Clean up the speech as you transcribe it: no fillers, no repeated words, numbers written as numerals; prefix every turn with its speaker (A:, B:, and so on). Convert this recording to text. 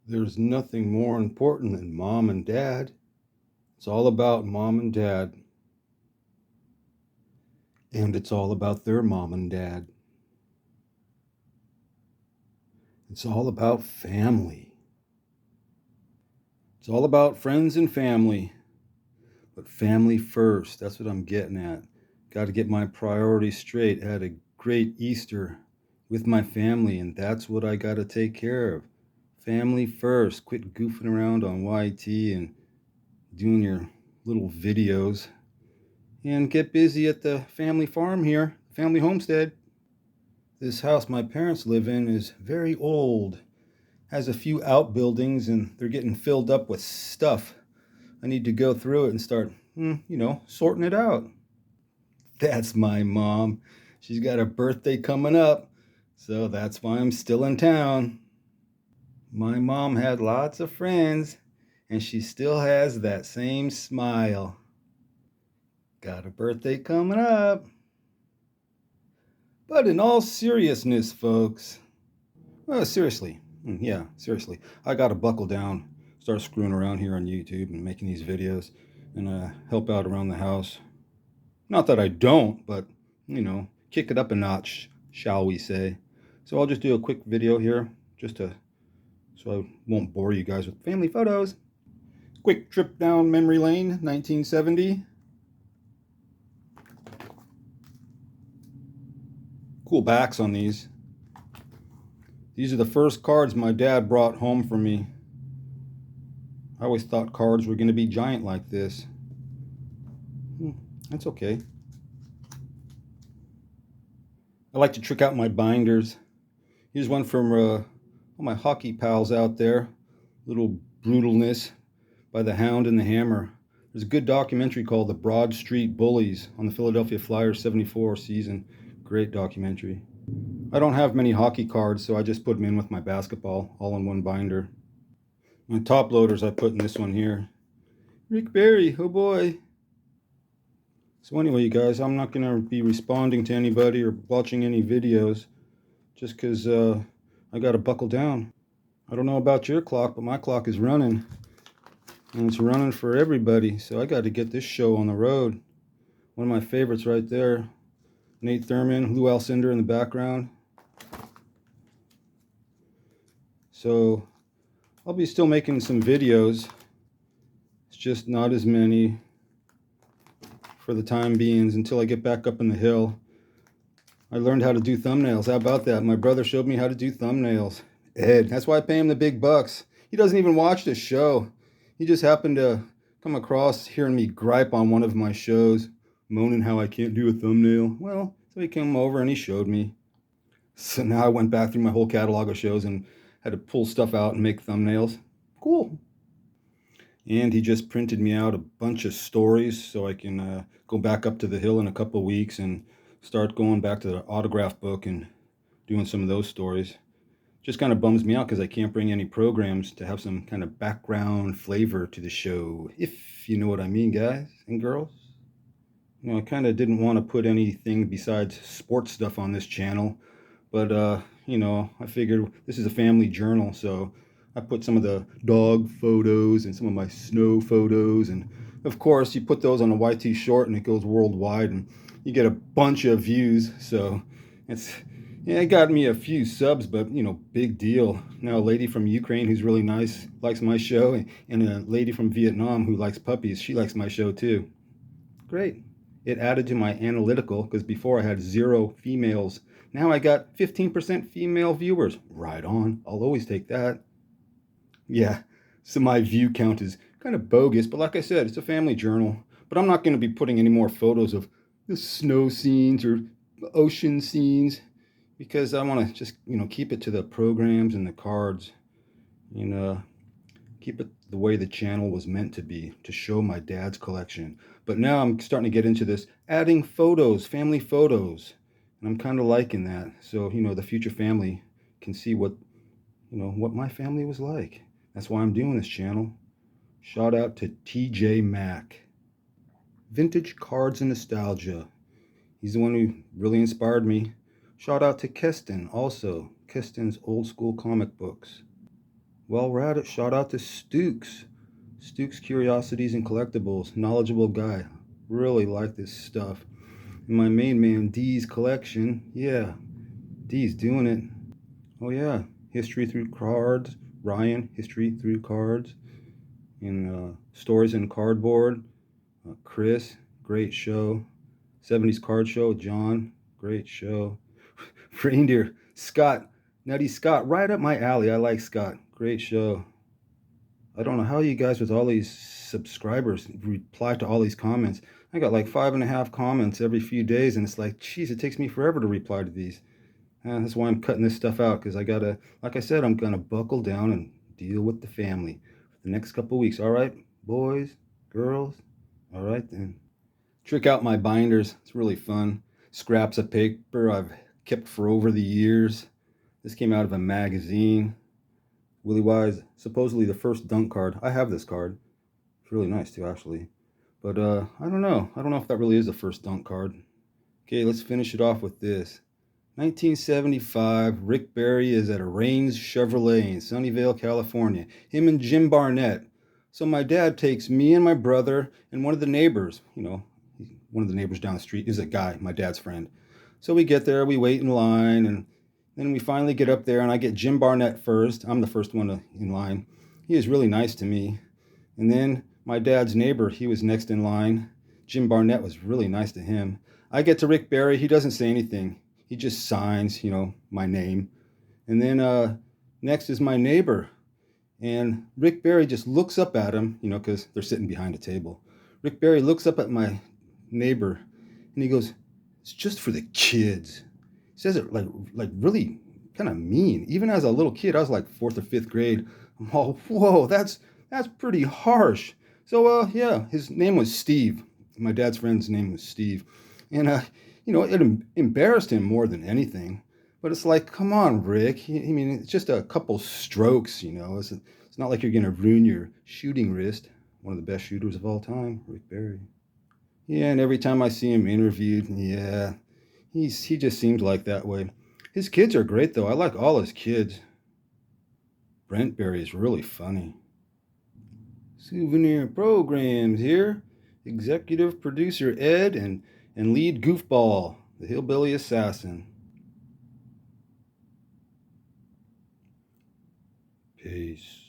A: There's nothing more important than mom and dad. It's all about mom and dad. And it's all about their mom and dad. It's all about family. It's all about friends and family. But family first. That's what I'm getting at. Got to get my priorities straight. I had a great Easter with my family, and that's what I got to take care of. Family first. Quit goofing around on YT and doing your little videos. And get busy at the family farm here, family homestead. This house my parents live in is very old, has a few outbuildings, and they're getting filled up with stuff. I need to go through it and start, sorting it out. That's my mom. She's got a birthday coming up, so that's why I'm still in town. My mom had lots of friends, and she still has that same smile. Got a birthday coming up. But in all seriousness, folks, seriously, seriously, I got to buckle down, start screwing around here on YouTube and making these videos and help out around the house. Not that I don't, but, kick it up a notch, shall we say. So I'll just do a quick video here so I won't bore you guys with family photos. Quick trip down memory lane, 1970. Cool backs on these. These are the first cards my dad brought home for me. I always thought cards were going to be giant like this. That's okay. I like to trick out my binders. Here's one from all my hockey pals out there. Little brutalness by the Hound and the Hammer. There's a good documentary called The Broad Street Bullies on the Philadelphia Flyers 74 season. Great documentary. I don't have many hockey cards, so I just put them in with my basketball, all in one binder. My top loaders I put in this one here. Rick Barry, oh boy. So anyway, you guys, I'm not going to be responding to anybody or watching any videos just because I got to buckle down. I don't know about your clock, but my clock is running. And it's running for everybody, so I got to get this show on the road. One of my favorites right there. Nate Thurman, Lou Alcindor in the background. So I'll be still making some videos. It's just not as many for the time being until I get back up in the hill. I learned how to do thumbnails. How about that? My brother showed me how to do thumbnails. Ed, that's why I pay him the big bucks. He doesn't even watch the show. He just happened to come across hearing me gripe on one of my shows, moaning how I can't do a thumbnail. Well, so he came over and he showed me. So now I went back through my whole catalog of shows and had to pull stuff out and make thumbnails. Cool. And he just printed me out a bunch of stories so I can go back up to the hill in a couple of weeks and start going back to the autograph book and doing some of those stories. Just kind of bums me out because I can't bring any programs to have some kind of background flavor to the show, if you know what I mean, guys and girls. I kind of didn't want to put anything besides sports stuff on this channel, but I figured this is a family journal, so I put some of the dog photos and some of my snow photos, and of course you put those on a YT short and it goes worldwide and you get a bunch of views. So it got me a few subs, but big deal. Now a lady from Ukraine who's really nice likes my show, and a lady from Vietnam who likes puppies, she likes my show too. Great. It added to my analytical because before I had 0 females. Now I got 15% female viewers. Right on. I'll always take that. Yeah, so my view count is kind of bogus, but like I said, it's a family journal. But I'm not going to be putting any more photos of the snow scenes or ocean scenes because I want to just, keep it to the programs and the cards and keep it the way the channel was meant to be, to show my dad's collection. But now I'm starting to get into this, adding photos, family photos, and I'm kind of liking that. So, the future family can see what my family was like. That's why I'm doing this channel. Shout out to TJ Mack. Vintage Cards and Nostalgia. He's the one who really inspired me. Shout out to Keston also. Keston's Old School Comic Books. while we're at it, shout out to Stooks. Stooks Curiosities and Collectibles. Knowledgeable guy. Really like this stuff. And my main man, D's collection. Yeah, D's doing it. Oh yeah, History Through Cards. Ryan, History Through Cards. And Stories in Cardboard. Chris, great show. 70s Card Show. John, great show. Reindeer, Scott. Nutty Scott, right up my alley. I like Scott. Great show. I don't know how you guys with all these subscribers reply to all these comments. I got like 5.5 comments every few days, and it's like, geez, it takes me forever to reply to these. And that's why I'm cutting this stuff out, because I gotta, like I said, I'm gonna buckle down and deal with the family for the next couple weeks. All right, boys, girls. All right then. Trick out my binders. It's really fun. Scraps of paper I've kept for over the years. This came out of a magazine. Willie Wise, supposedly the first dunk card. I have this card. It's really nice too, actually. But I don't know. I don't know if that really is the first dunk card. Okay, let's finish it off with this. 1975, Rick Barry is at a Rains Chevrolet in Sunnyvale, California. Him and Jim Barnett. So my dad takes me and my brother and one of the neighbors, one of the neighbors down the street is a guy, my dad's friend. So we get there, we wait in line, and then we finally get up there, and I get Jim Barnett first. I'm the first one in line. He is really nice to me. And then my dad's neighbor, he was next in line. Jim Barnett was really nice to him. I get to Rick Barry. He doesn't say anything. He just signs, my name. And then next is my neighbor. And Rick Barry just looks up at him, because they're sitting behind a table. Rick Barry looks up at my neighbor, and he goes, "It's just for the kids." He says it like really kind of mean. Even as a little kid, I was like 4th or 5th grade. I'm all, whoa, that's pretty harsh. So yeah, his name was Steve. My dad's friend's name was Steve, and it embarrassed him more than anything. But it's like, come on, Rick. I mean, it's just a couple strokes, It's not like you're gonna ruin your shooting wrist. One of the best shooters of all time, Rick Barry. Yeah, and every time I see him interviewed, yeah, he just seems like that way. His kids are great, though. I like all his kids. Brent Barry is really funny. Souvenir programs here. Executive producer Ed and lead goofball, the hillbilly assassin. Peace.